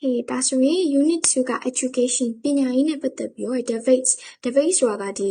Hey, that's right. Unit 2 က education ပညာရေးနဲ့ပတ်သက်ပြီးတော့ debates ဆိုတာကဒီ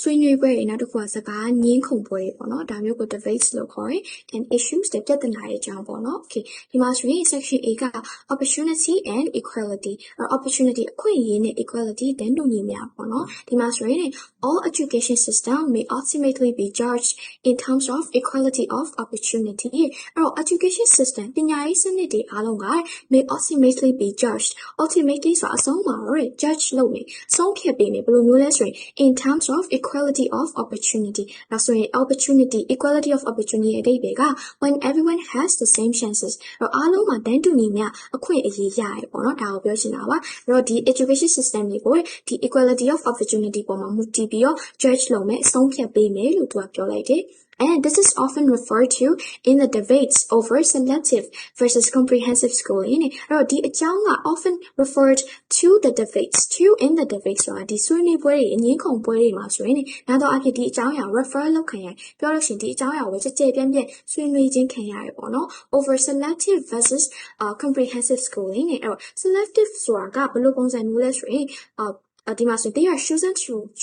ဆွေးနွေးပွဲတွေနောက်တစ်ခုကစကားငင်းခုန်ပွဲတွေပေါ့နော်ဒါမျိုးကို debates လို့ခေါ်တယ် and issues တဲ့ပြဿနာတွေအကြောင်းပေါ့နော် okay ဒီမှာဆိုရင် section A က opportunity and equality opportunity အခွင့်အရေးနဲ့ equality တန်းတူညီမျှပေါ့နော်ဒီမှာဆိုရင် all education system may ultimately be judged in terms of equality of opportunity အဲ့တော့ education system ပညာရေးစနစ်တွေအားလုံးက may ultimately be judged ultimately ဆိုတာအဆုံးမှာတော့ judge လုပ်မယ်ဆုံးဖြတ်ပေးမယ်ဘယ်လိုမျိုးလဲဆိုရင် in terms of equality of opportunity ဒါဆိုရင် opportunity equality of opportunity အဓိပ္ပာယ်က when everyone has the same chances အဲ့တော့အားလုံးမှာတန်းတူညီမျှအခွင့်အရေးရတယ်ပေါ့နော်ဒါကိုပြောချင်တာပါအဲ့တော့ဒီ education system တွေကိုဒီ equality of opportunity ပေါ်မှာမူတည်ပြီးတော့ judge လုပ်မယ်ဆုံးဖြတ်ပေးမယ်လို့သူကပြောလိုက်တယ် And this is often referred to in the debates over selective versus comprehensive schooling. အဲ့တော့ဒီအကြောင်းက often referred to the debates to in the debates ဆိုတာဒီဆွေးနွေးပွဲတွေအငင်းခုန်ပွဲတွေမှာဆိုရင်နောက်တော့အဖြစ်ဒီအကြောင်းအရာ refer လုပ်ခံရပြောလို့ရှိရင်ဒီအကြောင်းအရာကိုကြဲပြန့်ဆွေးနွေးခြင်းခံရတယ်ပေါ့နော် over selective versus comprehensive schooling အဲ့တော့ selective ဆိုတာကဘယ်လိုပုံစံမျိုးလဲဆိုရင်ဒီမှာဆို they are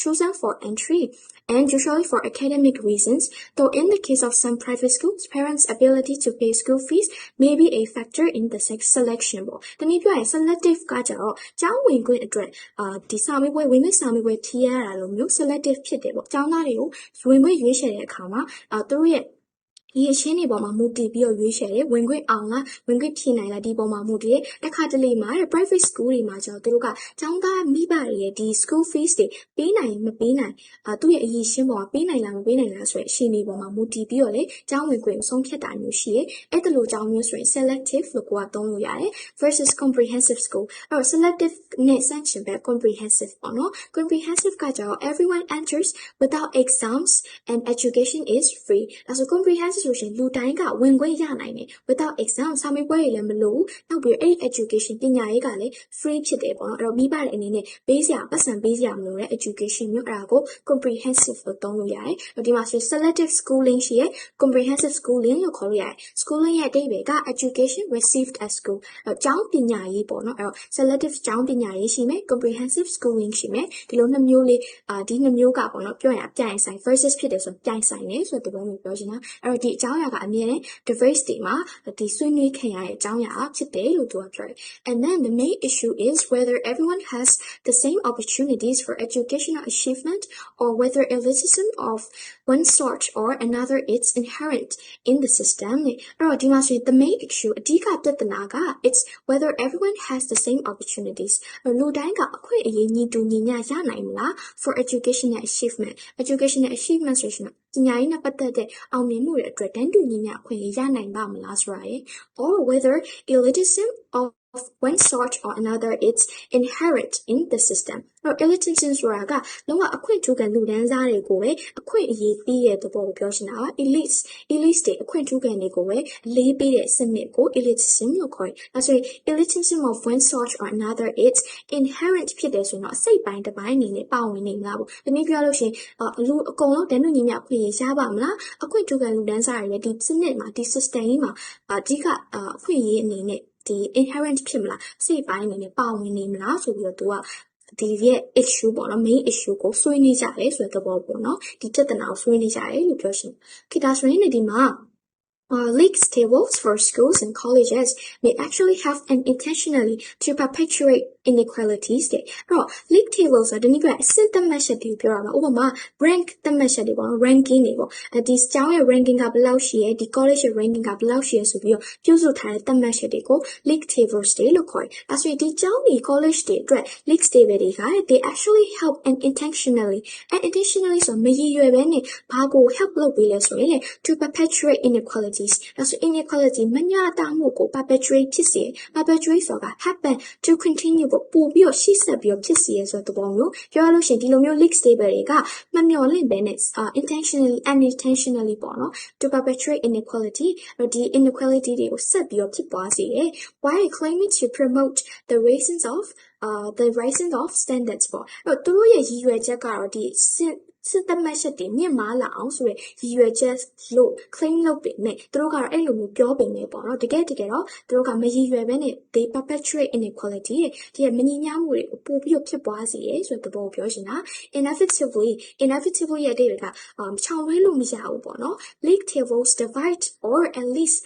chosen for entry and usually for academic reasons, though in the case of some private schools, parents' ability to pay school fees may be a factor in the selection. တနည်းပြောရင် selective ကကြတော့ကျောင်းဝင်ခွင့်အတွက်ဒီစာမေးပွဲဝင်ခွင့်စာမေးပွဲဖြေရတာလို့မျိုး selective ဖြစ်တယ်ပေါ့ကျောင်းသားတွေကိုဝင်ခွင့်ရွေးချယ်တဲ့အခါမှာသူတို့ရဲ့ဒီအချင်းတွေပေါ်မှာမူတည်ပြီးတော့ရွေးချယ်တယ်ဝင်ခွင့်အောင်လားဝင်ခွင့်ဖြေနိုင်လားဒီပေါ်မှာမူတည်တယ်တစ်ခါတလေမှာ private school တွေမှာကျတော့သူတို့ကကျောင်းသားမိဘတွေရဲ့ဒီ school fees တွေပေးနိုင်မပေးနိုင်သူ့ရဲ့အရေးရှင်းပေါ်မှာပေးနိုင်လားမပေးနိုင်လားဆိုတဲ့အချိန်တွေပေါ်မှာမူတည်ပြီးတော့လေကျောင်းဝင်ခွင့်ဆုံးဖြတ်တာမျိုးရှိတယ်အဲ့ဒါလိုကျောင်းမျိုးဆိုရင် selective လို့ကိုကသုံးလို့ရတယ် versus comprehensive school အဲ့တော့ selective နဲ့ဆန့်ကျင်ဘက် comprehensive ပေါ့နော် comprehensive ကကျတော့ everyone enters without exams and education is free ဒါဆို comprehensive ဆိုရင်လူတိုင်းကဝင်ခွင့်ရနိုင်တယ် without exam စာမေးပွဲတွေလည်းမလိုဘူးနောက်ပြီးအဲ့ education ပညာရေးကလည်း free ဖြစ်တယ်ပေါ့နော်အဲ့တော့မိဘတွေအနေနဲ့ပေးစရာပတ်စံပေးစရာမလိုတဲ့ education မျိုးအဲ့ဒါကို comprehensive လို့သုံးလို့ရတယ်အဲ့ဒီမှာဆို selective schooling ရှိရယ် comprehensive schooling လို့ခေါ်လို့ရတယ် schooling ရဲ့အဓိပ္ပာယ်က education received at school အဲ့တော့ကျောင်းပညာရေးပေါ့နော်အဲ့တော့ selective ကျောင်းပညာရေးရှိမယ် comprehensive schooling ရှိမယ်ဒီလိုနှစ်မျိုးလေးဒီနှစ်မျိုးကပေါ့နော်ပြောရင်အပြိုင်ဆိုင် versus ဖြစ်တယ်ဆိုပြိုင်ဆိုင်နေဆိုတဲ့ဘုံမျိုးပြောချင်တာအဲ့တော့ဒီအကြောင်းအရာကအမြဲတမ်း debates တွေမှာဒီဆွေးနွေးခံရတဲ့အကြောင်းအရာဖြစ်တယ်လို့သူကပြောတယ် and then the main issue is whether everyone has the same opportunities for educational achievement or whether elitism of one sort or another is inherent in the system အဲ့တော့ဒီမှာဆိုရင် the main issue အဓိကပြဿနာက it's whether everyone has the same opportunities လူတိုင်းကအခွင့်အရေးညီတူညီမျှရနိုင်မလား for educational achievement ဆိုရင်ပညာရေးနဲ့ပတ်သက်တဲ့အောင်မြင်မှုတွေအတွက်တန်းတူညီမျှအခွင့်အရေးရနိုင်ပါမလားဆိုတာရယ် or whether elitism of one sort or another is inherent in the system အဲ့ elitism ဆိုတာကလုံးဝအခွင့်ထူးခံလူတန်းစားတွေကိုပဲအခွင့်အရေးပေးတဲ့သဘောကိုပြောချင်တာပါ elite တွေအခွင့်ထူးခံတွေကိုပဲအလေးပေးတဲ့စနစ်ကို elitism လို့ခေါ်တယ်ဒါဆိုရင် elitism of one sort or another is inherent ဖြစ်တယ်ဆိုတော့အစိတ်ပိုင်းတစ်ပိုင်းအနေနဲ့ပါဝင်နေမလားပေါ့ဒီနည်းပြောလို့ရှိရင်လူအကုန်လုံးတန်းတူညီမျှအခွင့်အရေးရပါမလားအခွင့်ထူးခံလူတန်းစားတွေလည်းဒီစနစ်မှာဒီ system ကြီးမှာအဓိကအခွင့်အရေးအနေနဲ့ဒီ inherent ဖြစ်မလားစိတ်ပိုင်းအနေနဲ့ပါဝင်နေမလားဆိုပြီးတော့သူကဒီရဲ့ issue ပေါ့နော် main issue ကိုဆွေးနွေးကြတယ်ဆိုတဲ့သဘောပေါ့နော်ဒီပြဿနာကိုဆွေးနွေးကြတယ်လို့ပြောရှင်ခေတ္တဆိုရင်ဒီမှာleague tables for schools and colleges may actually have an intentionally to perpetuate inequalities တဲ့အဲ့တော့ league tables ဆိုတာဒီနေ့ကအဆင့်သတ်မှတ်ချက်တွေပြောတာပါဥပမာ rank သတ်မှတ်ချက်တွေပေါ့နော် ranking တွေပေါ့ဒီကျောင်းရဲ့ ranking ကဘယ်လောက်ရှိရဲဒီ college ရဲ့ ranking ကဘယ်လောက်ရှိရဲဆိုပြီးတော့ပြုစုထားတဲ့သတ်မှတ်ချက်တွေကို league tables တွေလို့ခေါ်တယ်အဲဆိုရင်ဒီကျောင်းတွေ college တွေအတွက် league table တွေက they actually help unintentionally and intentionally ဆိုမရည်ရွယ်ဘဲနဲ့ဘာကို help လုပ်ပေးလဲဆိုရင် to perpetuate inequalities အဲဆို inequality မမျှတမှုကို perpetuate ဖြစ်စေ perpetuate ဆိုတာ happen to continue ပို့ပြီးတော့ရှေ့ဆက်ပြီးတော့ဖြစ်စေရဆိုတဲ့ပုံမျိုးပြောရလို့ရှိရင်ဒီလိုမျိုး league table တွေကမမျှော်လင့်ဘဲနဲ့intentionally unintentionally ပေါ့နော် to perpetuate inequality ဒီ inequality တွေကိုဆက်ပြီးတော့ဖြစ်ပွားစေတယ် while claiming to promote the raising of standards ပေါ့အဲ့တော့သူတို့ရဲ့ရည်ရွယ်ချက်ကတော့ဒီ စစ်သက်မှတ်ချက်တွေမြင့်မားလာအောင်ဆိုရယ်ရည်ရွယ်ချက်လို့ claim လုပ်ပေမဲ့သူတို့ကတော့အဲ့လိုမျိုးပြောပေမဲ့ပေါ့နော်တကယ်တော့သူတို့ကမရည်ရွယ်ဘဲနဲ့ they perpetuate inequality ဒီမညီမျှမှုတွေကိုပို့ပြီးဖြစ်ပွားစေတယ်ဆိုတဲ့သဘောကိုပြောချင်တာ inevitably ရဲ့အဓိပ္ပာယ်ကချောင်လွှဲလို့မရဘူးပေါ့နော် league tables divide or at least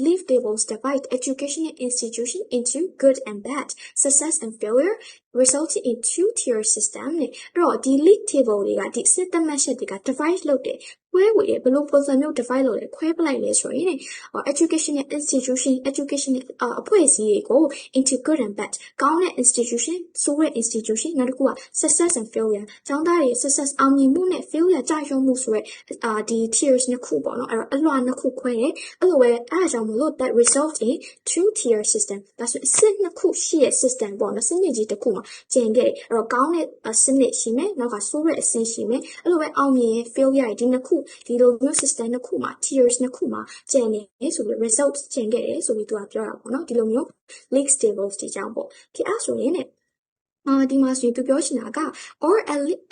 league tables divide educational institution into good and bad success and failure resulting in two-tier system နဲ့အဲ့တော့ဒီ league table တွေကဒီစစ်သက်မှတ်ချက်တွေက divide လုပ်တယ်ခွဲဝေတယ်ဘယ်လိုပုံစံမျိုး divide လုပ်လဲခွဲပလိုက်လဲဆိုရင်educational institution educational အဖွဲ့အစည်းတွေကို into good and bad ကောင်းတဲ့ institution ဆိုးတဲ့ institution နောက်တစ်ခုက success and failure ကျောင်းသားတွေ success အောင်မြင်မှုနဲ့ failure ကြာရှုံးမှုဆိုရဲဒီ tiers နှစ်ခုပေါ့နော်အဲ့တော့အလွှာနှစ်ခုခွဲတယ်အဲ့လိုပဲအဲ့ဒါကြောင့်မလို့ that result in two-tier system ဒါဆိုအဆင့်နှစ်ခုရှိတဲ့ system ပေါ့နော်စနစ်ကြီးတစ်ခုမှာကျန်ခဲ့တယ်အဲ့တော့ကောင်းတဲ့စနစ်ရှိမယ်နောက်ကဆိုးတဲ့အဆင့်ရှိမယ်အဲ့လိုပဲအောင်မြင် failure ဒီနှစ်ခုဒီလိုမျိုး system နှစ်ခုမှာ tiers နှစ်ခုမှာကျန်နေဆိုပြီး result ကျန်ခဲ့တယ်ဆိုပြီးသူကပြောတာပေါ့နော်ဒီလိုမျိုး league tables တွေကြောင့်ပေါ့ဒီအဲ့ဆိုရင်ねဒီမှာဆိုရင်သူပြောချင်တာက or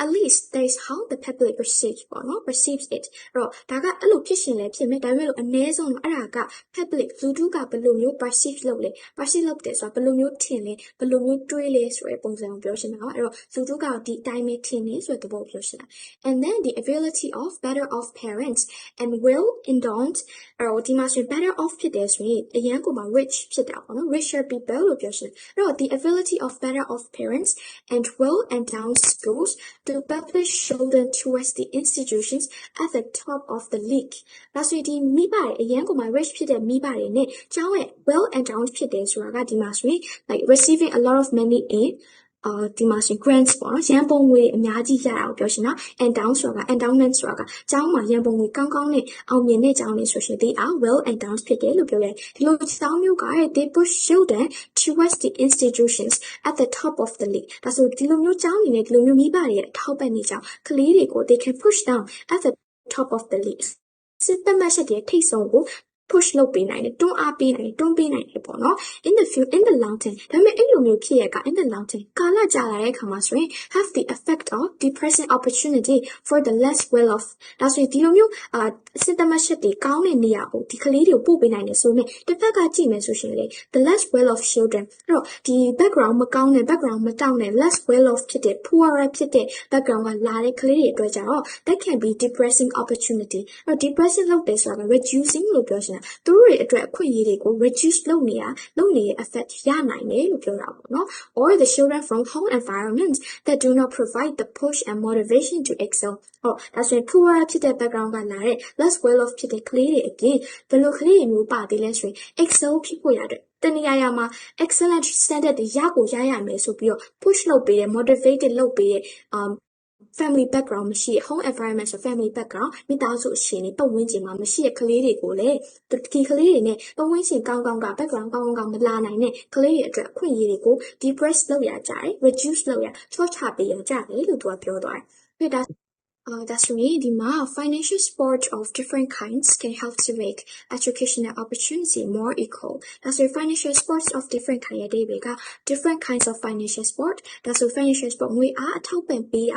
at least that is how the public perceives ပေါ့နော် perceives it အဲ့တော့ဒါကအဲ့လိုဖြစ်ရှင်လဲဖြစ်မယ်ဒါပေမဲ့လို့အနည်းဆုံးအဲ့ဒါက public လူထုကဘယ်လိုမျိုး perceive လုပ်လဲ perceive လုပ်တယ်ဆိုတာဘယ်လိုမျိုးထင်လဲဘယ်လိုမျိုးတွေးလဲဆိုတဲ့ပုံစံကိုပြောချင်တာပါအဲ့တော့လူထုကဒီအတိုင်းပဲထင်နေဆိုတဲ့သဘောကိုပြောချင်တာ and then the ability of better off parents and well endowed အဲ့တော့ဒီမှာဆိုရင် better off ဖြစ်တယ်ဆိုရင်အရန်ကိုမှ rich ဖြစ်တာပေါ့နော် richer people လို့ပြောချင်တယ်အဲ့တော့ the ability of better off parents and well-endowed schools to publish children towards the institutions at the top of the league. ဒါဆိုရင်ဒီမိဘတွေအရန်ကိုမှ rich ဖြစ်တဲ့မိဘတွေနဲ့ကျောင်းရဲ့ well-endowed ဖြစ်တယ်ဆိုတာကဒီမှာဆိုရင် like receiving a lot of money inဒီမှာဆိုရင် grants ပေါ့နော်ရန်ပုံငွေအများကြီးရတာကိုပြောရှင်တာ endowed ဆိုတာက endowment ဆိုတာကကျောင်းမှာရန်ပုံငွေကောင်းကောင်းနဲ့အောင်မြင်တဲ့ကျောင်းတွေဆိုရှင် they are well endowed ဖြစ်တယ်လို့ပြောလဲဒီလိုကျောင်းမျိုးက they push children towards the institutions at the top of the league ဒါဆိုဒီလိုမျိုးကျောင်းတွေနဲ့ဒီလိုမျိုးမိဘတွေရဲ့ထောက်ပံ့နေကြောင်းကလေးတွေကို they can push down at the top of the league စစ်သက်မှတ်ချက်တွေထိတ်ဆုံးကိုpush လုပ်ပေးနိုင်တယ်တွန်းအားပေးနိုင်တယ်တွန်းပေးနိုင်တယ်ပေါ့နော် in the long term ဒါပေမဲ့အဲ့လိုမျိုးဖြစ်ရက in the long term ကာလကြာလာတဲ့အခါမှာဆိုရင် have the effect of depressing opportunity for the less well off ဒါဆိုရင်ဒီလိုမျိုးစစ်သက်မှတ်ချက်တွေကောင်းတဲ့နေရာကိုဒီကလေးတွေကိုပို့ပေးနိုင်တယ်ဆိုရင်တစ်ဖက်ကကြည့်မယ်ဆိုရှင်လေ the less well off children အဲ့တော့ဒီ background မကောင်းတဲ့ background မတောင့်တဲ့ less well off ဖြစ်တဲ့ poorer ဖြစ်တဲ့ background ကလာတဲ့ကလေးတွေအတွက်ကြတော့ that can be depressing opportunity အဲ့တော့ depressing လုပ်တယ်ဆိုတာက reducing လို့ပြောရှင်သူတို့တွေအတွက်အခွင့်အရေးတွေကို reduce လုပ်နေတဲ့ effect ရနိုင်တယ်လို့ပြောတာပေါ့နော် or the children from home environments that do not provide the push and motivation to excel ဒါဆိုရင် poorer ဖြစ်တဲ့ background ကလာတဲ့ less well off ဖြစ်တဲ့ကလေးတွေအပြင်ဘယ်လိုကလေးတွေမျိုးပါသေးလဲဆိုရင် excel ဖြစ်ဖို့ရတယ်တနည်းအားမှာ excellent standard တွေရရမယ်ဆိုပြီးတော့ push လုပ်ပေးတယ် motivated လုပ်ပေးတဲ့family background မရှိတဲ့ home environment ဆို family background မိသားစုအခြေအနေပတ်ဝန်းကျင်မှာမရှိတဲ့ကလေးတွေကိုလည်းဒီကလေးတွေနဲ့ပတ်ဝန်းကျင်ကောင်းကောင်းက background ကောင်းကောင်းမလာနိုင်တဲ့ကလေးတွေအတွက်အခွင့်အရေးတွေကို depress လုပ်ရကြတယ် reduce လုပ်ရချော့ချပေးရကြတယ်လို့သူကပြောသွားတယ်that's really the financial support of different kinds can help to make educational opportunity more equal. That's why financial supports of different kinds different kinds of financial support. That's why financial support we are helping be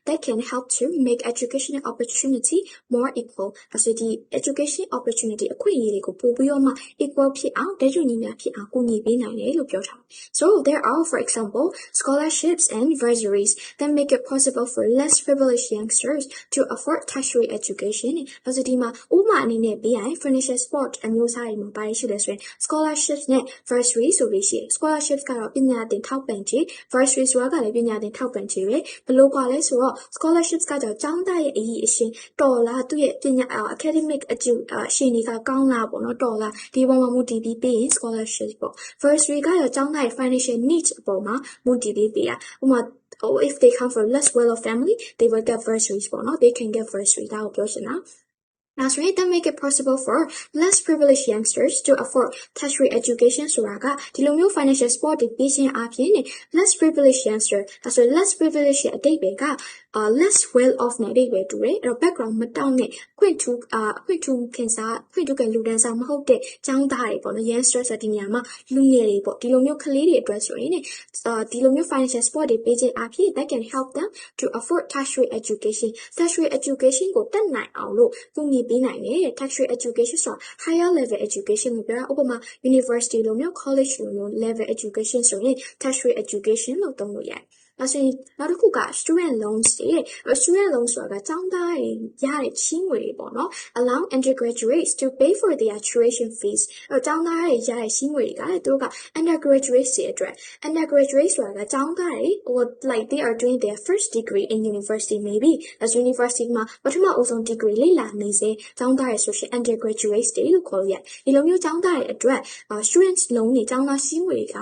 that can help to make educational opportunity more equal. That's why the education opportunity equal ဖြစ်အောင်တည်ယူညီမျှဖြစ်အောင်ကူညီပေးနိုင်တယ်လို့ပြောထားတယ် So there are for example scholarships and bursaries that make it possible for less privileged youngsters to afford tertiary education ဒါဆိုဒီမှာဥပမာအနေနဲ့ပေးရင် financial support အမျိုးအစားတွေမှာပါရှိတယ်ဆိုရင် scholarships နဲ့ bursary ဆိုပြီးရှိတယ် scholarships ကတော့ပညာသင်ထောက်ပံ့ခြင်း bursary ဆိုတာကလည်းပညာသင်ထောက်ပံ့ခြင်းပဲဘယ်လိုပါလဲဆိုတော့ scholarships ကကြောင့်ကျောင်းသားရဲ့အရည်အချင်းတော်လားသူ့ရဲ့ပညာ academic အကျိုးအခြေအနေကကောင်းလားပေါ့နော်တော်လားဒီပုံမှာမူတည်ပြီးပေးရင် scholarship ပေါ့ bursary ကတော့ကျောင်းသားရဲ့ financial needs အပေါ်မှာမူတည်ပြီးပေးရဥပမာif they come from less well-off family, they will get bursaries, no? They can get bursaries. That will be That's right, that make it possible for less privileged youngsters to afford tertiary education. So, the financial support is being less privileged youngster. That's why less privileged less well off နဲ့အိဗယ်တူတယ်အဲ့တော့ background မတောင်းနဲ့ခွင့်ထူခင်လူတန်းစားမဟုတ်တဲ့ចောင်းသားတွေပေါ့နော် youngsters ဒီနေရာမှာလူငယ်တွေပေါ့ဒီလိုမျိုးကလေးတွေအတွက်ဆိုရင်ဒီလိုမျိုး financial support တွေပေးခြင်းအဖြစ် that can help them to afford tertiary education ကိုတက်နိုင်အောင်လို့ကူညီပေးနိုင်တယ် tertiary education ဆိုတာ higher level education ကိုပြောတာဥပမာ university လိုမျိုး college လိုမျိုး level education ဆိုရင် tertiary education လို့သုံးလို့ရတယ်ဒါဆိုရင်နောက်တစ်ခုက student loans တွေ student loans ဆိုတာကကျောင်းသားတွေရတဲ့ချေးငွေတွေပေါ့နော် allow undergraduates to pay for their tuition fees ကျောင်းသားတွေရတဲ့ချေးငွေတွေကသူတို့က undergraduates တွေအတွက် undergraduates ဆိုတာကကျောင်းသားတွေ or like they are doing their first degree in university maybe as university မှာပထမအဦးဆုံး degree လေ့လာနေစေကျောင်းသားတွေဆိုရှင် undergraduates တွေလို့ခေါ်လို့ရတယ်ဒီလိုမျိုးကျောင်းသားတွေအတွက် students loan တွေကျောင်းသားချေးငွေတွေက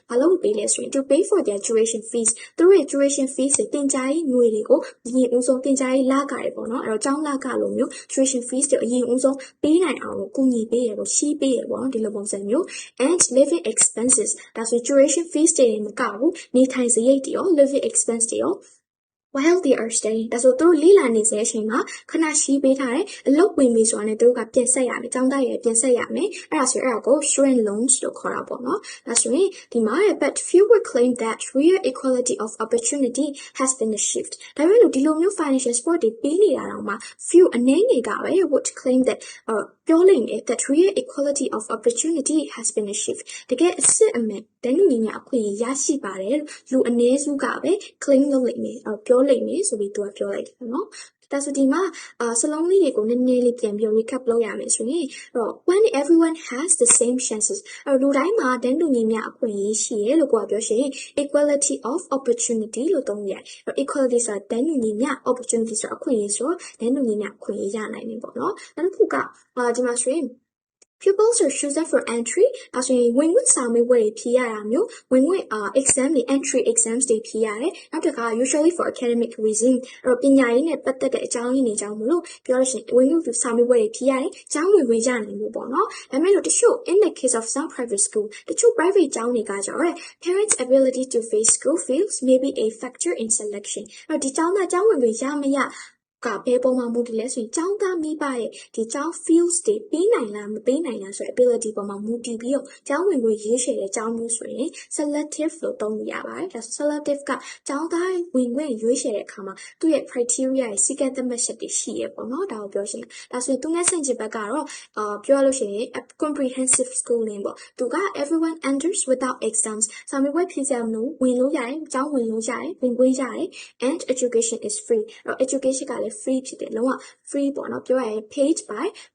ဘာလို့ပေးလဲဆိုရင် to pay for their tuition fees tuition fees တင်ကြရေးငွေတွေကိုအရင်ဦးဆုံးတင်ကြရေးလကတွေပေါ့နော်အဲ့တော့ကျောင်းလကလိုမျိုး tuition fees တွေအရင်ဦးဆုံးပေးနိုင်အောင်ကူညီပေးရပေါ့ရှင်းပေးရပေါ့နော်ဒီလိုပုံစံမျိုး and living expenses ဒါဆို tuition fees တွေမကဘူးနေထိုင်စရိတ်တွေရော living expense တွေရောwhile they are studying ဒါဆိုသူတို့လေ့လာနေတဲ့အချိန်မှာခဏရှိပေးထားတယ်အလုပ်ဝင်ပြီဆိုတာနဲ့သူတို့ကပြင်ဆက်ရမယ်ကျောင်းသားတွေပြင်ဆက်ရမယ်အဲ့ဒါဆိုအဲ့ဒါကို student loans လို့ခေါ်တာပေါ့နော်ဒါဆိုရင်ဒီမှာ but few would claim that real equality of opportunity has been achieved ဒါပေမဲ့လို့ဒီလိုမျိုး financial support တွေပေးနေတာတော့မှ few အနေငယ်ကပဲ would claim that ပြောလိမ့်မယ် that real equality of opportunity has been achieved တကယ်အစစ်အမှန်တန်းတူညီမျှအခွင့်အရေးရရှိပါတယ်လူအနည်းစုကပဲ claim လုပ်လိမ့်မယ်ပြောလိမ့်မယ်ဆိုပြီးသူကပြောလိုက်တယ်နော်ဒါဆိုဒီမှာစလုံးလေးတွေကိုနည်းနည်းလေးပြန်ပြီး recap လုပ်ရမယ်ဆိုရင်when everyone has the same chances လူတိုင်းမှာတန်းတူညီမျှအခွင့်အရေးရှိရလို့ကိုကပြောရှင် equality of opportunity လို့သုံးရတယ် equality ဆိုတာတန်းတူညီမျှ opportunity ဆိုတာအခွင့်အရေးဆိုတန်းတူညီမျှအခွင့်အရေးရနိုင်တယ်ပေါ့နော်နောက်တစ်ခုကဒီမှာဆိုရင်Pupils are chosen for entry ဒါဆိုရင်ဝင်ခွင့်စာမေးပွဲတွေဖြေရတာမျိုးဝင်ခွင့်exam တွေ entry exams တွေဖြေရတယ်နောက်တစ်ခါ usually for academic reason အဲ့တော့ပညာရေးနဲ့ပတ်သက်တဲ့အကြောင်းရင်းတွေကြောင့်မလို့ပြောလို့ရှိရင်ဝင်ခွင့်စာမေးပွဲတွေဖြေရတယ်ကျောင်းဝင်ခွင့်ရနိုင်လို့ပေါ့နော်ဒါပေမဲ့လို့တချို့ in the case of some private school တချို့ private ကျောင်းတွေကကြတော့ parents ability to face school fees may be a factor in selection အဲ့တော့ဒီကျောင်းသားကျောင်းဝင်ခွင့်ရမရကဘယ်ပုံမှာမူတည်လဲဆိုရင်ကျောင်းသားမိဘရဲ့ဒီကျောင်း fields တွေပေးနိုင်လားမပေးနိုင်လားဆိုတဲ့ ability ပေါ်မှာမူတည်ပြီးတော့ကျောင်းဝင်ခွင့်ရေးချယ်တဲ့ကျောင်းမျိုးဆိုရင် selective လို့သုံးလို့ရပါတယ်ဒါဆို selective ကကျောင်းသားဝင်ခွင့်ရွေးချယ်တဲ့အခါမှာသူ့ရဲ့ criteria ရဲ့စည်းကမ်းသတ်မှတ်ချက်တွေရှိရပေါ့နော်ဒါကိုပြောရှင်းဒါဆိုရင်သူနဲ့ဆန့်ကျင်ဘက်ကတော့ပြောရလို့ရှိရင် comprehensive schooling ပေါ့သူက everyone enters without exams စာမေးပွဲဖြေစရာမလိုဝင်လို့ရတယ်ကျောင်းဝင်လို့ရတယ်ဝင်ခွင့်ရတယ် and education is free အဲ့တော့ education ကလည်းfree ဖြစ်တယ်လုံးဝ free ပေါ့နော်ပြောရရင်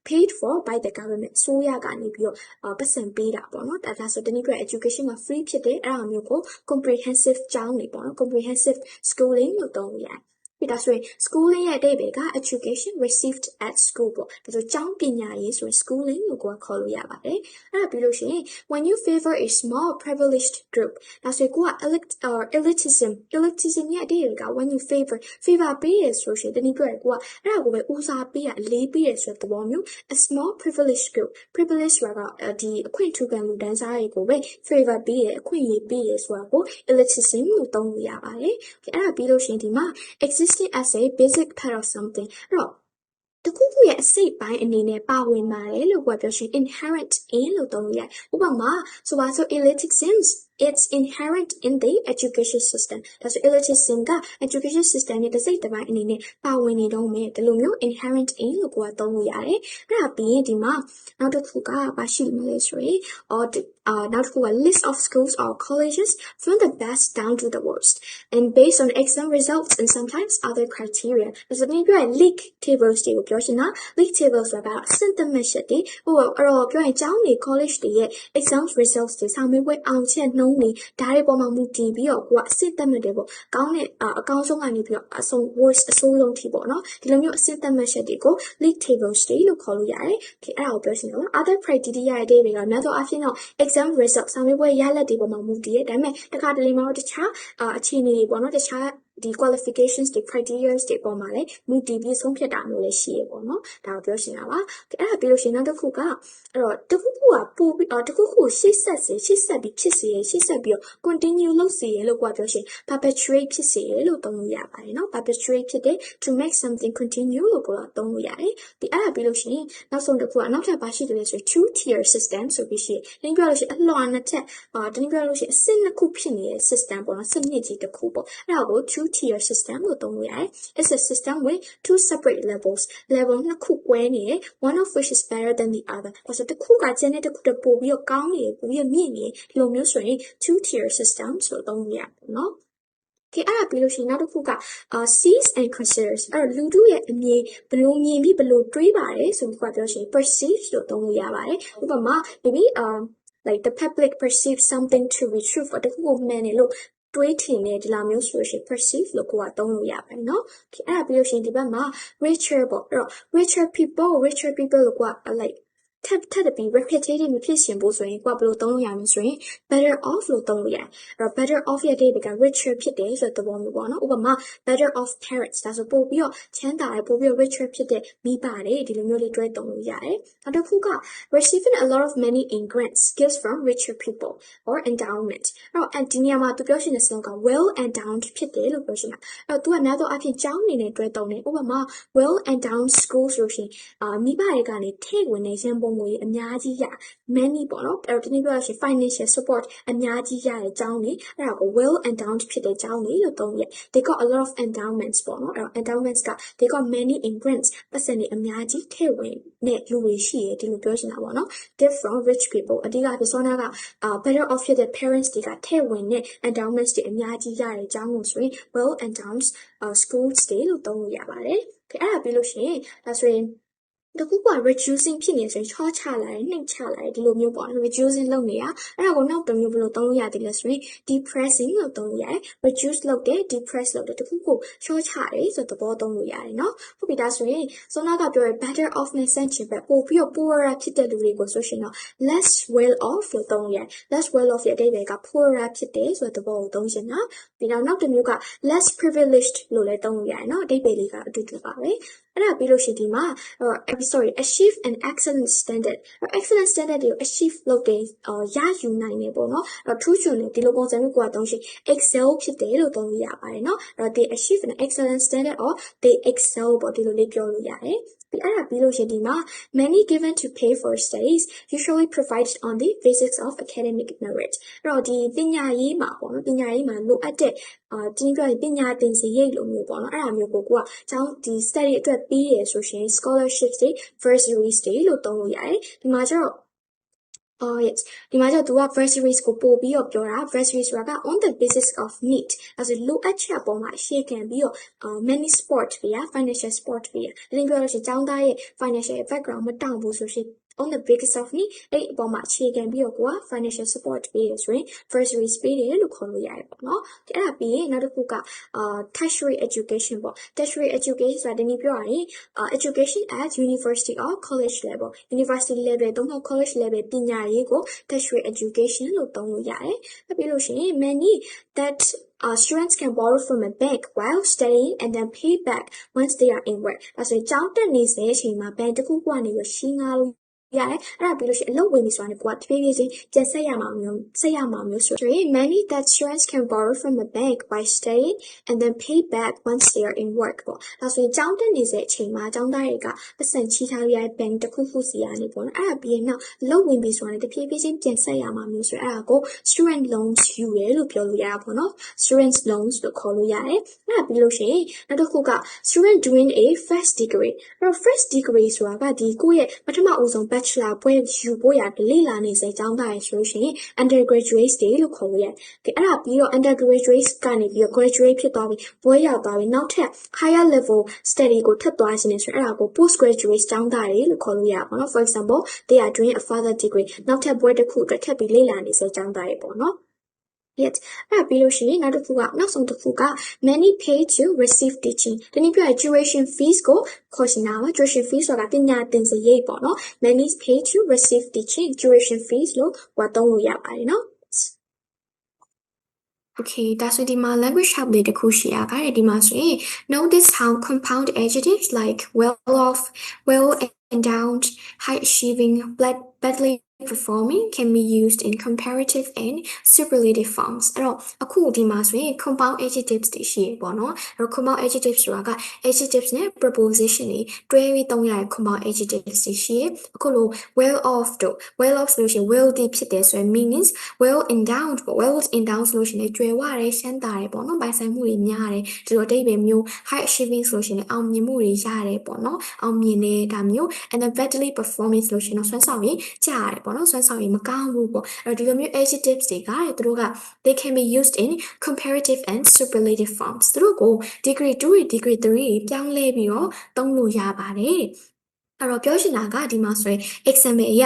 paid for by the government ဆိုရကနေပြီးတော့ပတ်စံပေးတာပေါ့နော်ဒါဆိုတနည်းပြော education က free ဖြစ်တယ်အဲ့ဒါမျိုးကို comprehensive ကျောင်းတွေပေါ့နော် comprehensive schooling လို့သုံးလို့ရတယ်ပြီးဒါဆိုရင် schooling ရဲ့အဓိပ္ပာယ်က education received at school ပေါ့ဒါဆိုကျောင်းပညာရေးဆိုရင် schooling လို့ကိုခေါ်လို့ရပါတယ်အဲ့ဒါပြီးလို့ရှိရင် when you favor a small privileged group ဒါဆိုရင်ကိုက elitism ရဲ့အဓိပ္ပာယ်က when you favor ပေးရဆိုရှင်တနည်းပြောရင်ကိုကအဲ့ဒါကိုပဲဦးစားပေးရအလေးပေးရဆိုတဲ့သဘောမျိုး a small privileged group privilege ဆိုတာကဒီအခွင့်ထူခံလူတန်းစားတွေကိုပဲ favor ပေးရအခွင့်အရေးပေးရဆိုတာကို elitism လို့သုံးလို့ရပါတယ်အဲ့ဒါပြီးလို့ရှိရင်ဒီမှာ existing as a basic part of something အဲ့တော့တခုခုရဲ့အစိတ်ပိုင်းအနေနဲ့ပါဝင်ပါတယ်လို့ပြောရှင် inherent in လို့သုံးလို့ရဥပမာဆိုပါစို့ elitism it's inherent in the education system ဒါဆို elitism က education system ရဲ့တစ်စိတ်တစ်ပိုင်းအနေနဲ့ပါဝင်နေတော့မယ်ဒီလိုမျိုး inherent in လို့ကိုသုံးလို့ရတယ်အဲ့ဒါပြီးရင်ဒီမှာနောက်တစ်ခုကပါရှိမလဲဆိုရင်နောက်တစ်ခုက list of schools or colleges from the best down to the worst and based on exam results and sometimes other criteria ဒါဆိုဒီပြောရင် league tables တွေကိုပြောရှင်တာ league tables ဆိုတာကအဆင့်သတ်မှတ်ချက်တွေအဲ့တော့ပြောရင်ကျောင်းတွေ college တွေရဲ့ exam results တွေစာမေးပွဲအောင်ချက်နှုန်းတွေဒါတွေပေါ်မှာမူတည်ပြီးတော့ကိုကအဆင့်သတ်မှတ်တယ်ပေါ့ကောင်းတဲ့အကောင်းဆုံးကနေပြီးတော့အဆုံး worst အဆိုးဆုံးထိပေါ့နော်ဒီလိုမျိုးအဆင့်သတ်မှတ်ချက်တွေကို league tables တွေလို့ခေါ်လို့ရတယ်အဲ့ဒါကိုပြောရှင်တော့ other criteria ရဲ့အဓိပ္ပာယ်ကများသောအားဖြင့်တော့ exam result စာမေးပွဲရလဒ်တွေပေါ်မှာမူတည်ရဒါပေမဲ့တခါတလေမှာတော့တခြားအခြေအနေတွေပေါ့နော်တခြား the qualifications တွေ criteria တွေပေါ်မှာလည်းမူတည်ပြီးဆုံးဖြတ်တာမျိုးလည်းရှိရပေါ့နော်ဒါကိုပြောချင်တာပါအဲ့ဒါပြီးလို့ရှိရင်နောက်တစ်ခုကအဲ့တော့တစ်ခုခုကပို့ပြီးတစ်ခုခုရှေ့ဆက်ပြီးဖြစ်စေရရှေ့ဆက်ပြီးတော့ continue လုပ်စေရလို့ကိုကပြောရှင် perpetuate ဖြစ်စေရလို့သုံးလို့ရပါတယ်နော် perpetuate ဖြစ်တဲ့ to make something continue လို့ကိုကသုံးလို့ရတယ်ဒီအဲ့ဒါပြီးလို့ရှိရင်နောက်ဆုံးတစ်ခုကနောက်ထပ်ပါရှိတယ်လဲဆို two tier system ဆိုပြီးရှိရင်ပြောလို့ရှိရင်အလွှာနှစ်ထပ်တနည်းပြောလို့ရှိရင်အဆင့်နှစ်ခုဖြစ်နေတဲ့ system ပေါ့နော်စနစ်ကြီးတစ်ခုပေါ့အဲ့ဒါကို two tier system လို့သုံးလို့ရတယ် it's a system with two separate levels level နှစ်ခုကွဲနေတယ် one of which is better than the other ဆိုတော့တစ်ခုကကျန်တဲ့တစ်ခုတည်းပို့ပြီးတော့ကောင်းနေပို့ပြီးမြင့်နေဒီလိုမျိုးဆိုရင် two tier system ဆိုသုံးလို့ရတယ်ပေါ့နော်အဲ့ဒါပြီးလို့ရှိရင်နောက်တစ်ခုကsees and considers အဲ့တော့လူတို့ရဲ့အမြင်ဘယ်လိုမြင်ပြီးဘယ်လိုတွေးပါတယ်ဆိုပြီးပြောရှင် perceives လို့သုံးလို့ရပါတယ်ဥပမာ maybe like the public perceives something to be true for တခုကိုမှန်တယ်လို့တွေးထင်နေဒီလိုမျိုးဆိုရှင် perceive လို့ကိုကသုံးလို့ရပါတယ်เนาะအဲ့ဒါပြီးလို့ရှိရင်ဒီဘက်မှာ richer ပေါ့အဲ့တော့ richer people လို့ကိုက likeထပ်ပြီး repetitive မဖြစ်ရှင်ဖို့ဆိုရင်ကိုကဘယ်လိုသုံးလို့ရမလဲဆိုရင် better off လို့သုံးလို့ရတယ်အဲ့တော့ better off ရဲ့အဓိပ္ပာယ်က richer ဖြစ်တယ်ဆိုတဲ့သဘောမျိုးပေါ့နော်ဥပမာ better off parents ဒါဆိုပို့ပြီးတော့ချမ်းသာတယ်ပို့ပြီးတော့ richer ဖြစ်တဲ့မိဘတွေဒီလိုမျိုးလေးတွဲသုံးလို့ရတယ်နောက်တစ်ခုက receiving a lot of money in grants gifts from richer people or endowment အဲ့တော့ဒီနေရာမှာသူပြောရှင်တဲ့စလုံးက well endowed ဖြစ်တယ်လို့ပြောရှင်တာအဲ့တော့သူကများသောအားဖြင့်ကျောင်းအနေနဲ့တွဲသုံးတယ်ဥပမာ well endowed school ဆိုရှင်မိဘတွေကနေထည့်ဝင်နေရန်ပုံငွေအများကြီးရ many ပေါ့နော်အဲ့တော့ဒီနေ့ပြောရရှင် financial support အများကြီးရတဲ့ကျောင်းတွေအဲ့ဒါကို well endowed ဖြစ်တဲ့ကျောင်းတွေလို့သုံးရ they got a lot of endowments ပေါ့နော်အဲ့တော့ endowments က they got many in grants ပတ်စံတွေအများကြီးထည့်ဝင်တဲ့လူတွေရှိရဒီလိုပြောချင်တာပေါ့နော် they're from rich people အဓိကပြစောနာကbetter off ဖြစ်တဲ့ parents တွေကထည့်ဝင်တဲ့ endowments တွေအများကြီးရတဲ့ကျောင်းကိုဆိုရင် well endowed schools တွေလို့သုံးလို့ရပါတယ်အဲ့ဒါပြီးလို့ရှိရင်ဒါဆိုရင်တခုက reducing ဖြစ်နေဆိုရင်ချောချလာတယ်နှိမ့်ချလာတယ်ဒီလိုမျိုးပေါ့ reducing လုပ်နေတာအဲ့ဒါကိုနောက်တစ်မျိုးဘယ်လိုသုံးလို့ရသေးလဲဆိုရင် depressing လို့သုံးလို့ရတယ် reduce လုပ်တယ် depress လုပ်တယ်တခုကိုချောချတယ်ဆိုတဲ့သဘောသုံးလို့ရတယ်เนาะဟုတ်ပြီဒါဆိုရင်စောနာကပြောရ better off နဲ့ဆန့်ကျင်ဘက်ပို့ပြီးတော့ poorer ဖြစ်တဲ့လူတွေကိုဆိုရှင်တော့ less well off လို့သုံးလို့ရတယ် less well off ရဲ့အဓိပ္ပာယ်က poorer ဖြစ်တယ်ဆိုတဲ့သဘောကိုသုံးရှင်တာပြီးတော့နောက်တစ်မျိုးက less privileged လို့လည်းသုံးလို့ရတယ်เนาะအဓိပ္ပာယ်လေးကအတူတူပါပဲအဲ့ဒါပြီးလို့ရှိရင်ဒီမှာ achieve an excellent standard excellent standard ကို achieve လုပ်တယ်ရယူနိုင်တယ်ပေါ့နော်ထူးချွန်တယ်ဒီလိုပုံစံမျိုးကိုသုံးရှိ excel ဖြစ်တယ်လို့သုံးလို့ရပါတယ်เนาะthey achieve an excellent standard or they excel ပေါ့ဒီလိုလေးပြောလို့ရတယ်အဲ့ဒါပြီးလို့ရှိရင်ဒီမှာ money given to pay for studies usually provided on the basis of academic merit အဲ့တော့ဒီပညာရေးမှာပေါ့နော်ပညာရေးမှာလိုအပ်တဲ့ဒီပြောရင်ပညာသင်စရိတ်လိုမျိုးပေါ့နော်အဲ့ဒါမျိုးကိုကကျောင်းဒီ study အတွက်ပြီးရဆိုရှင် scholarships တွေ bursaries တွေလို့သုံးလို့ရတယ်ဒီမှာကျတော့yes ဒီမှာကျတော့သူက bursaries ကိုပို့ပြီးတော့ပြောတာ bursaries ဆိုတာက on the basis of need အဲဆိုလိုအပ်ချက်ပေါ်မှာအခြေခံပြီးတော့many sport ပြရ financial sport ပြရဒီလိုပြောလို့ရှိရင်ကျောင်းသားရဲ့ financial background မတောင့်ဘူးဆိုရှင်on the basis of need အဲ့အပေါ်မှာအခြေခံပြီးတော့ကိုက financial support ပေးရဆိုရင် bursaries ပေးတယ်လို့ခေါ်လို့ရတယ်ပေါ့နော်အဲ့ဒါပြီးရင်နောက်တစ်ခုကtertiary education ပေါ့ tertiary education ဆိုတာဒီနေ့ပြောရရင် education at university or college level university level သို့မဟုတ် college level ပညာရေးကို tertiary education လို့သုံးလို့ရတယ်အဲ့ပြီးလို့ရှိရင် many that students can borrow from a bank while studying and then pay back once they are in work ဒါဆိုရင်ကျောင်းတက်နေတဲ့အချိန်မှာဘဏ်တစ်ခုကနေပြီးရှင်းငါလို့ရတယ်အဲ့ဒါပြီးလို့ရှိရင်အလုပ်ဝင်ပြီဆိုတာနဲ့ကိုကတဖြည်းဖြည်းချင်းပြန်ဆက်ရမှာမျိုးဆိုရင် money that students can borrow from a bank by studying and then pay back once they are in work ပေါ့ဒါဆိုရင်ကျောင်းတက်နေတဲ့အချိန်မှာကျောင်းသားတွေကပတ်စံချီထားရတဲ့ bank တစ်ခုခုစီကနေပေါ့နော်အဲ့ဒါပြီးရင်နောက်အလုပ်ဝင်ပြီဆိုတာနဲ့တဖြည်းဖြည်းချင်းပြန်ဆက်ရမှာမျိုးဆိုရင်အဲ့ဒါကို student loans ယူရလို့ပြောလို့ရတာပေါ့နော် student loans လို့ခေါ်လို့ရတယ်အဲ့ဒါပြီးလို့ရှိရင်နောက်တစ်ခုက student doing a first degree အဲ့တော့ first degree ဆိုတာကဒီကိုယ့်ရဲ့ပထမအဦးဆုံး bachelor ဘွဲ့ယူဖို့ရလေ့လာနေစေကျောင်းသားရဆိုလို့ရှိရင် undergraduate တွေလို့ခေါ်လို့ရတယ်။အဲ့ဒါပြီးတော့ undergraduate ကနေပြီးတော့ graduate ဖြစ်သွားပြီဘွဲ့ရောက်သွားပြီနောက်ထပ် higher level study ကိုထပ်သွားခြင်းနဲ့ဆိုအဲ့ဒါကို postgraduate ကျောင်းသားတွေလို့ခေါ်လို့ရပါတော့ for example they are doing a further degree နောက်ထပ်ဘွဲ့တစ်ခုအတွက်ထပ်ပြီးလေ့လာနေစေကျောင်းသားတွေပေါ့နော်Yet အဲ့ပြီးလို့ရှိရင်နောက်တစ်ခုကနောက်ဆုံးတစ်ခုက many pay to receive teaching ဒီနေ့ပြောရ tuition fees ကိုခေါ်ရှင်တာပါ tuition fees ဆိုတာပညာသင်စရိတ်ပေါ့နော် many pay to receive teaching tuition fees လို့သုံးလို့ရပါတယ်နော် Okay, that's what the language help the kushia guide. Notice how compound adjectives like well off, well endowed, high achieving, badly performing can be used in comparative and superlative forms. အဲ့တော့အခုဒီမှာဆိုရင် compound adjectives တွေရှိရပေါ့နော်အဲ့တော့ compound adjectives ဆိုတာက adjectives နဲ့ preposition တွေတွဲပြီးသုံးရတဲ့ compound adjectives တွေရှိရအခုလို well off တို့ well off ဆိုလို့ရှိရင် wealthy ဖြစ်တယ်ဆိုရင် meanings well endowed ပေါ့ well endowed ဆိုလို့ရှိရင်ကြွယ်ဝတယ်ချမ်းသာတယ်ပေါ့နော်ပိုင်ဆိုင်မှုတွေများတယ်ဒီလိုအဓိပ္ပာယ်မျိုး high achieving ဆိုလို့ရှိရင်အောင်မြင်မှုတွေရတယ်ပေါ့နော်အောင်မြင်တယ်ဒါမျိုး and then badly performing ဆိုလို့ရှိရင်စွမ်းဆောင်ရည်ကျရတယ်ပေါ့နော်စွမ်းဆောင်ရည်မကောင်းဘူးပေါ့အဲ့တော့ဒီလိုမျိုး adjectives တွေကသူတို့က they can be used in comparative and superlative forms သူတို့ကို degree 2 degree 3 ပြောင်းလဲပြီးတော့သုံးလို့ရပါတယ်အဲ့တော့ပြောချင်တာကဒီမှာဆိုရင် example အရ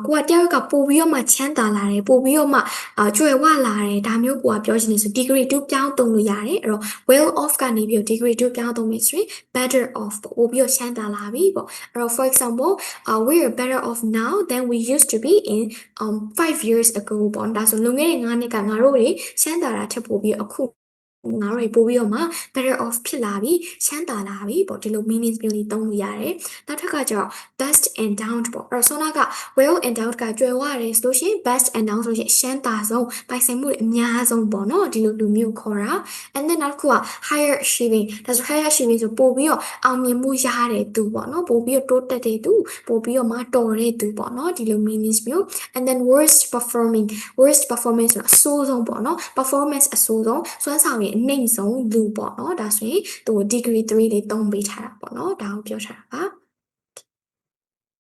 ကိုကတယောက်ကပို့ပြီးတော့မှချမ်းသာလာတယ်ပို့ပြီးတော့မှကြွယ်ဝလာတယ်ဒါမျိုးကိုကပြောချင်တယ်ဆို degree 2ပြောင်းသုံးလို့ရတယ်အဲ့တော့ well off ကနေပြီးတော့ degree 2ပြောင်းသုံးမယ်ဆိုရင် better off ပေါ့ပို့ပြီးတော့ချမ်းသာလာပြီပေါ့အဲ့တော့ for example we are better off now than we used to be in 5 years ago ပေါ့ဒါဆိုလွန်ခဲ့တဲ့ 5 နှစ်ကငါတို့တွေချမ်းသာတာထက်ပိုပြီးတော့အခုငါတို့တွေပို့ပြီးတော့မှ better off ဖြစ်လာပြီချမ်းသာလာပြီပေါ့ဒီလို meanings မျိုးတွေသုံးလို့ရတယ်နောက်ထပ်ကကျတော့ best endowed ပေါ့အဲ့တော့ဆောနာက well endowed ကကြွယ်ဝတယ်ဆိုလို့ရှိရင် best endowed ဆိုလို့ရှိရင်အရှမ်းသာဆုံးပိုင်ဆိုင်မှုတွေအများဆုံးပေါ့နော်ဒီလိုလူမျိုးခေါ်တာ and then နောက်တစ်ခုက higher achieving ဒါဆို higher achieving ဆိုပို့ပြီးတော့အောင်မြင်မှုရတဲ့သူပေါ့နော်ပို့ပြီးတော့တိုးတက်တဲ့သူပို့ပြီးတော့မှတော်တဲ့သူပေါ့နော်ဒီလို meanings မျိုး and then worst performing worst performance ဆိုတာအဆိုးဆုံးပေါ့နော် performance အဆိုးဆုံးစွမ်းဆောင်ရည်အနိမ့်ဆုံးလူပေါ့နော်ဒါဆိုရင်သူကို degree 3 တွေသုံးပေးထားတာပေါ့နော်ဒါကိုပြောထားတာပါ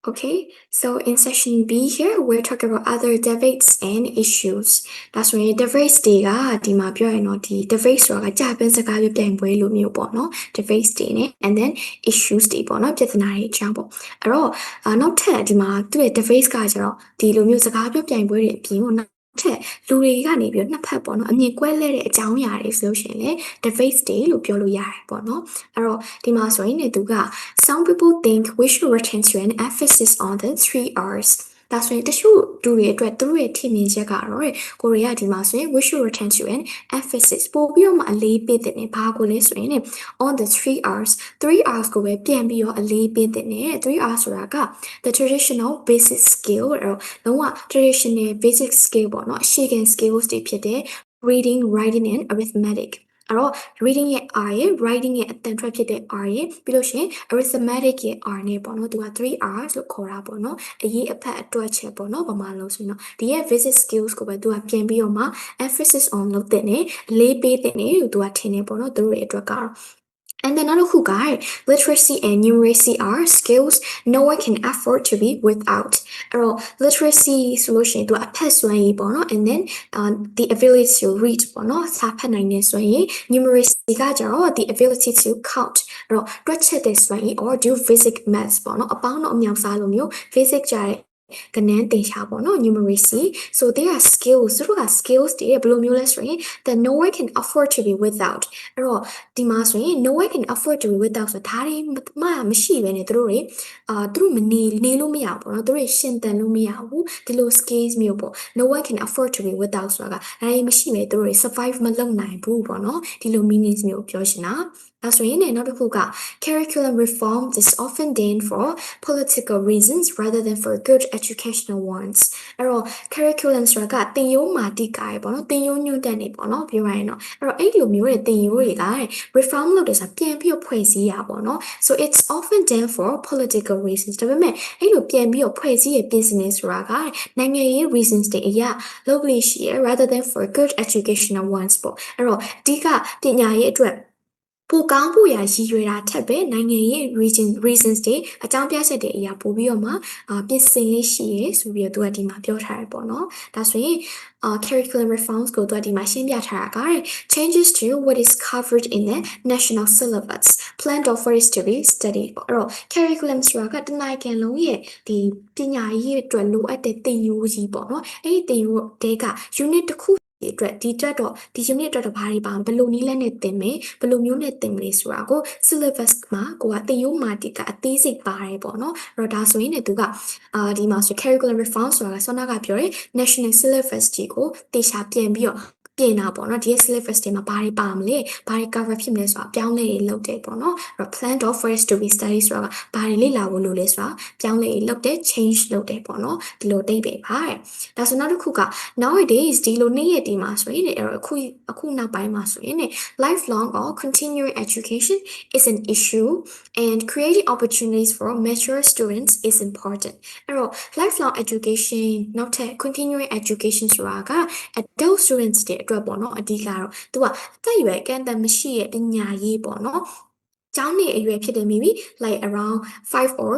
Okay, so in section B here, we're talking about other debates and issues. That's when debates တွေကဒီမှာပြောရင်တော့ဒီ debates ဆိုတာကကြာပင်းစကားပြောပြိုင်ပွဲလိုမျိုးပေါ့နော် debates တွေနဲ့ and then issues တွေပေါ့နော်ပြဿနာတွေအကြောင်းပေါ့အဲ့တော့နောက်ထပ်ဒီမှာသူ့ရဲ့ debates ကကျတော့ဒီလိုမျိုးစကားပြောပြိုင်ပွဲတွေအပြင်ကိုနောက်ထပ်လူတွေကနေပြီးတော့နှစ်ဖက်ပေါ့နော်အမြင်ကွဲလဲတဲ့အကြောင်းအရာတွေဆိုလို့ရှိရင်လည်း debates တွေလို့ပြောလို့ရတယ်ပေါ့နော်အဲ့တော့ဒီမှာဆိုရင်လည်းသူက some people think we should return to an emphasis on the 3 R's ဒါဆိုရင်တချို့လူတွေအတွက်သူတို့ရဲ့ထင်မြင်ချက်ကတော့ကိုရီးယားဒီမှာဆိုရင် we should return to an emphasis ပို့ပြီးတော့မှအလေးပေးတဲ့ဘာကိုလဲဆိုရင် on the 3 R's 3 R's ကိုပဲပြန်ပြီးတော့အလေးပေးတဲ့ 3 R's ဆိုတာက the traditional basic skill အဲ့တော့လုံးဝ traditional basic skill ပေါ့နော်အခြေခံ skills တွေဖြစ်တဲ့ reading writing and arithmetic အဲ့တော့ reading ရဲ့ R ရဲ့ writing ရဲ့အတန်ထွက်ဖြစ်တဲ့ R ရဲ့ပြီးလို့ရှိရင် arithmetic ရဲ့ R နဲ့ပေါ့နော်သူက 3 R's လို့ခေါ်တာပေါ့နော်အရေးအဖတ်အတွက်ချက်ပေါ့နော်ဗမာလိုဆိုရင်တော့ဒီရဲ့ basic skills ကိုပဲသူကပြန်ပြီးတော့မှ emphasis on လုပ်တဲ့နဲ့အလေးပေးတဲ့နဲ့လို့သူကထင်တယ်ပေါ့နော်သူတို့ရဲ့အတွက်ကတော့ and then another who guy literacy and numeracy are skills no one can afford to be without. Literacy solution to a test and then the ability to read numeracy the ability to count or do basic maths basic numeracy so there are skills skills that no one can afford to be without အဲ့တော့ဒီမှာဆိုရင် no one can afford to be without ဆိုတာဒါတွေမရှိဘဲနဲ့သူတို့တွေနေလို့မရဘူးပေါ့နော်သူတို့ရှင်သန်လို့မရဘူးဒီလို skills မျိုးပေါ့ no one can afford to be without ဆိုတာကဒါတွေမရှိဘဲသူတို့တွေ survive မလုပ်နိုင်ဘူးပေါ့နော်ဒီလို meanings မျိုးပြောချင်တာဒါဆိုရင်နောက်တစ်ခုက curriculum reform is often done for political reasons rather than for good educational ones အဲ့တော့ curriculum ဆိုတာကသင်ရိုးမာတိကာရယ်ပေါ့နော်သင်ရိုးညွှန်းတမ်းတွေပေါ့နော်ပြောရရင်တော့အဲ့တော့အဲ့လိုမျိုးတဲ့သင်ရိုးတွေက reform လုပ်တယ်ဆိုတာပြန်ပြီးတော့ဖွဲ့စည်းရပါပေါ့နော် so it's often done for political reasons ဒါပေမဲ့အဲ့လိုပြန်ပြီးတော့ဖွဲ့စည်းရပြင်ဆင်နေဆိုတာကနိုင်ငံရေး reasons တွေအရလုပ်လို့ရှိရ rather than for good educational ones ပေါ့အဲ့တော့အဓိကပညာရေးအတွက်ပိုကောင်းဖို့ရည်ရွယ်တာထက်ပဲနိုင်ငံရေး reasons တွေအကြောင်းပြချက်တွေအရာပို့ပြီးတော့မှပြင်ဆင်လေးရှိရဆိုပြီးတော့သူကဒီမှာပြောထားတယ်ပေါ့နော်ဒါဆိုရင်curriculum reforms ကိုသူကဒီမှာရှင်းပြထားတာက changes to what is covered in the national syllabus planned for it to be studied ပေါ့အဲ့တော့ curriculum ဆိုတာကတနိုင်ငံလုံးရဲ့ဒီပညာရေးအတွက်လိုအပ်တဲ့သင်ရိုးကြီးပေါ့နော်အဲ့ဒီသင်ရိုးတဲက unit တစ်ခုအတွက်ဒီ unit အတွက်ဘာတွေပါဘယ်လိုနည်းလမ်းနဲ့သင်မယ်ဘယ်လိုမျိုးနဲ့သင်မလဲဆိုတာကို syllabus မှာကိုကသင်ရိုးမာတိကအသေးစိတ်ပါတယ်ပေါ့နော်အဲ့တော့ဒါဆိုရင်လည်းသူကဒီမှာဆို curriculum reform ဆိုတာကစောနကပြောတဲ့ national syllabus ကြီးကိုတေချာပြန်ပြီးတော့ ပြင်တာပေါ့နော်ဒီ syllabus တွေမှာဘာတွေပါမလဲဘာတွေ cover ဖြစ်မလဲဆိုတာပြောင်းလဲရေးလုပ်တယ်ပေါ့နော်အဲ့တော့ plan of first to be study ဆိုတာကဘာတွေလေ့လာဖို့လိုလဲဆိုတာပြောင်းလဲရေးလုပ်တယ် change လုပ်တယ်ပေါ့နော်ဒီလိုတိတ်ပဲပါတဲ့ဒါဆိုနောက်တစ်ခုက nowadays ဒီလိုနေ့ရက်ဒီမှာဆိုရင်အဲ့တော့အခုနောက်ပိုင်းမှာဆိုရင် lifelong or continuing education is an issue and creating opportunities for mature students is important အဲ့တော့ lifelong education နောက်ထပ် continuing education ဆိုတာက adult students တွေအတွက်ပေါ့နော်အဓိကတော့သူကအသက်အရွယ်ကန့်သတ်မရှိရဲ့ပညာရေးပေါ့နော်ကျောင်းနေအရွယ်ဖြစ်တယ် maybe like around 5 or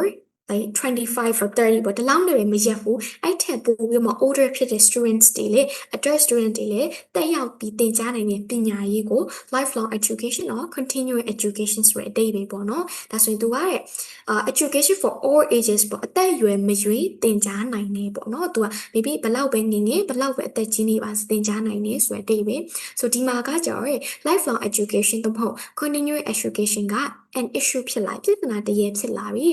like 25 or 30ပေါ့ဒီလောက်နဲ့ပဲမရက်ဘူးအဲ့ထက်ပိုပြီးမှ older ဖြစ်တဲ့ students တွေလေ adult student တွေလေတက်ရောက်ပြီးသင်ကြားနိုင်တဲ့ပညာရေးကို lifelong education or continuing education ဆိုတဲ့အဓိပ္ပာယ်ပေါ့နော်ဒါဆိုရင်သူကတဲ့ education for all ages ပေါ့အသက်အရွယ်မရွေးသင်ကြားနိုင်နေပေါ့နော်သူက maybe ဘလောက်ပဲငယ်ငယ်ဘလောက်ပဲအသက်ကြီးနေပါသင်ကြားနိုင်နေဆိုတဲ့အဓိပ္ပာယ်ဆိုဒီမှာကကြော် lifelong education သို့မဟုတ် continuing education က an issue ဖြစ်လာပြဿနာတစ်ရပ်ဖြစ်လာပြီ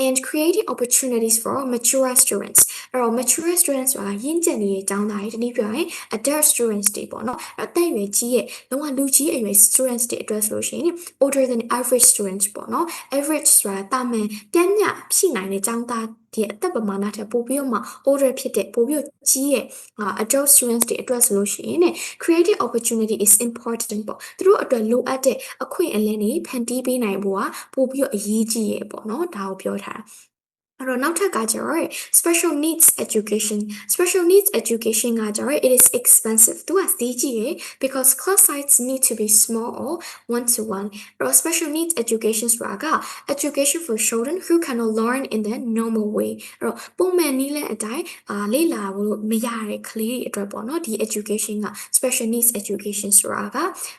and creating opportunities for mature students အဲ့တော့ mature students ဆိုတာရင့်ကျက်နေတဲ့ကျောင်းသားတွေတနည်းပြောရင် adult students တွေပေါ့နော်အဲ့အသက်အရွယ်ကြီးရဲ့လုံးဝလူကြီးအရွယ် students တွေအတွက်ဆိုလို့ရှိရင် older than average students ပေါ့နော် average ဆိုတာတာမန်ပြည့်ညရှိနိုင်တဲ့ကျောင်းသားဒီအသက်ပမာဏထက်ပိုပြီးတော့မှ older ဖြစ်တဲ့ပိုပြီးကြီးရဲ့adult students တွေအတွက်ဆိုလို့ရှိရင် creative opportunity is important ပေါ့သူတို့အတွက်လိုအပ်တဲ့အခွင့်အလမ်းတွေဖန်တီးပေးနိုင်ဖို့ကပိုပြီးအရေးကြီးရဲ့ပေါ့နော်ဒါကိုပြောထားတာအဲ့တော့နောက်ထပ်ကကျတော့ special needs education ကကျတော့ it is expensive သူကဈေးကြီးရယ် because class size need to be small or one to one အဲ့တော့ special needs education ဆိုတာက education for children who cannot learn in the normal way အဲ့တော့ပုံမှန်နည်းလမ်းအတိုင်းလေ့လာဖို့မရတဲ့ကလေးတွေအတွက်ပေါ့နော်ဒီ education က special needs education ဆိုတာက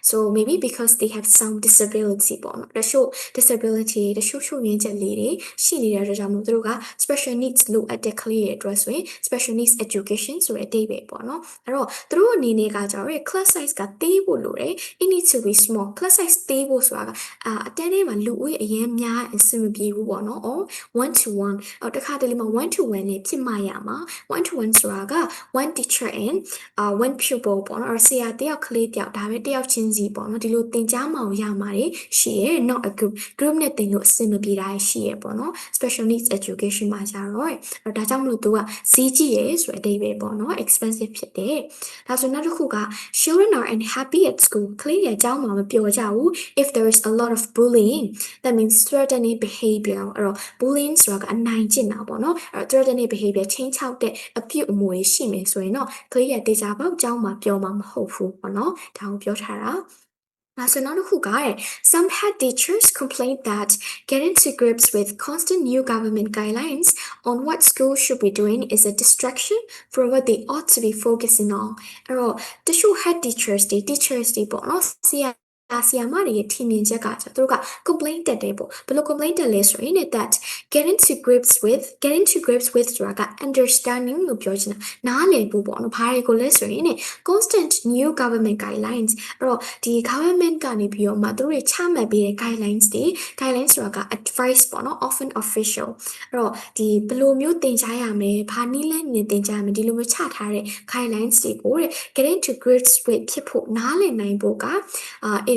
so maybe because they have some disability ပေါ့နော်တချို့ disability တချို့ရင်းချက်လေးတွေရှိနေတဲ့အတွက်ကြောင့်မို့သူတို့က special needs လိုအပ်တဲ့ကလေးတွေအတွက်ဆိုရင် special needs education ဆိုတဲ့အဓိပ္ပာယ်ပေါ့နော်အဲ့တော့သူတို့အနေနဲ့ကကြတော့ class size ကသေးဖို့လိုတယ် it needs to be small class size သေးဖို့ဆိုတာကအတန်းထဲမှာလူဦးရေအရင်များအဆင်မပြေဘူးပေါ့နော် or one to one တခါတလေမှာ one to one နဲ့ဖြစ်မှရမှာ one to one ဆိုတာက one teacher and one pupil ပေါ့နော်ဆရာတယောက်ကလေးတယောက်ဒါပဲတယောက်ချင်းစီပေါ့နော်ဒီလိုသင်ကြားမှအောင်ရမှာရှိရဲ့ not a group နဲ့သင်လို့အဆင်မပြေတာရှိရဲ့ပေါ့နော် special needs education မှာကြတော့ဒါကြောင့်မလို့သူကဈေးကြီးရဲ့ဆိုတဲ့အဓိပ္ပာယ်ပေါ့နော် expensive ဖြစ်တယ်ဒါဆိုနောက်တစ်ခုက children are unhappy at school ကလေးတွေအကြောင်းမှာမပျော်ကြဘူး if there is a lot of bullying that means threatening behavior အဲ့တော့ bullying ဆိုတာကအနိုင်ကျင့်တာပေါ့နော်အဲ့တော့ threatening behavior ချင်းချောက်တဲ့အပြုအမူတွေရှိမယ်ဆိုရင်တော့ကလေးတွေတေချာပေါက်အကြောင်းမှာပျော်မှာမဟုတ်ဘူးပေါ့နော်ဒါကိုပြောထားတာSo now some head teachers complain that getting to grips with constant new government guidelines on what schools should be doing is a distraction from what they ought to be focusing on. The show head teachers, but not seeဆီယာမတွေရဲ့ထင်မြင်ချက်ကကျသူတို့က complaint တက်တယ်ပေါ့ဘယ်လို complaint တက်လဲဆိုရင် that getting to grips with ဆိုတာက understanding လို့ပြောချင်တာနားလည်ဖို့ပေါ့နော်ဘာတွေကိုလဲဆိုရင် constant new government guidelines အဲ့တော့ဒီ government ကနေပြီးတော့မှသူတို့ချမှတ်ပေးတဲ့ guidelines ဆိုတာက advice ပေါ့နော် often official အဲ့တော့ဒီဘယ်လိုမျိုးသင်ကြားရမလဲဘာနည်းလမ်းနဲ့သင်ကြားရမလဲဒီလိုမျိုးချထားတဲ့ guidelines တွေကို getting to grips with ဖြစ်ဖို့နားလည်နိုင်ဖို့က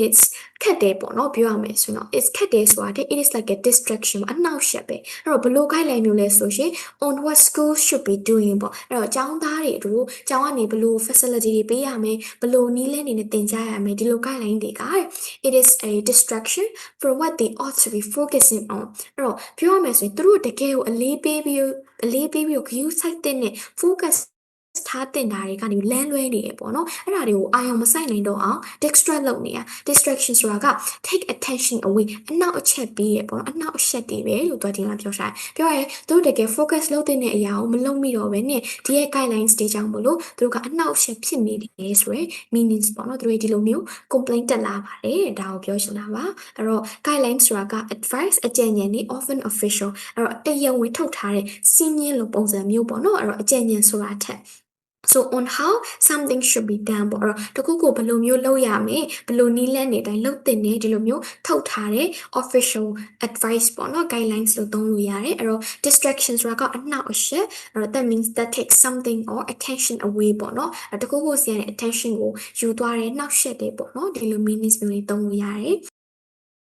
it's ခက်တယ်ပေါ့နော်ပြောရမယ်ဆိုတော့ it's ခက်တယ်ဆိုတာ it is like a distraction အနှောက်အယှက်ပဲအဲ့တော့ဘယ်လို guideline မျိုးလဲဆိုရင် on what school should be doing ပေါ့အဲ့တော့ကျောင်းသားတွေတို့ကျောင်းကနေဘယ်လို facility တွေပေးရမယ်ဘယ်လိုနည်းလမ်းတွေနဲ့သင်ကြားရမယ်ဒီလို guideline တွေက it is a distraction from what they ought to be focusing on အဲ့တော့ပြောရမယ်ဆိုရင်သူတို့တကယ်ကိုအလေးပေးပြီးဂရုစိုက်တဲ့ focus ထားတင်တာတွေကနေလမ်းလွဲနေရပေါ့နော်အဲ့ဒါတွေကိုအာရုံမစိုက်နိုင်တော့အောင် distract လုပ်နေတာ distraction ဆိုတာက take attention away အနောက်အချက်ပေးရပေါ့နော်အနောက်အချက်တွေပဲလို့သူဒီမှာပြောထားတယ်ပြောရဲသူတို့တကယ် focus လုပ်တဲ့အရာကိုမလုပ်မိတော့ဘဲနဲ့ဒီရဲ့ guidelines တွေကြောင့်မလို့သူတို့ကအနောက်အချက်ဖြစ်နေတယ်ဆိုရယ် meanings ပေါ့နော်သူတို့ဒီလိုမျိုး complaint တက်လာပါတယ်ဒါကိုပြောချင်တာပါအဲ့တော့ guidelines ဆိုတာက advice အကြံဉာဏ်တွေ often official အဲ့တော့တရားဝင်ထုတ်ထားတဲ့စီးမြင်လိုပုံစံမျိုးပေါ့နော်အဲ့တော့အကြံဉာဏ်ဆိုတာထက် So on how something should be done ပေါ့အဲ့တော့တခုခုဘယ်လိုမျိုးလုပ်ရမယ်ဘယ်လိုနည်းလမ်းတွေအတိုင်းလုပ်သင့်တယ်ဒီလိုမျိုးထုတ်ထားတဲ့ official advice ပေါ့နော် guidelines လို့သုံးလို့ရတယ်အဲ့တော့ distraction ဆိုတာကအနှောက်အယှက်အဲ့တော့ that means that takes something or attention away ပေါ့နော်အဲ့တခုခုစီရတဲ့ attention ကိုယူသွားတယ်နှောက်ယှက်တယ်ပေါ့နော်ဒီလို meanings မျိုးတွေသုံးလို့ရတယ်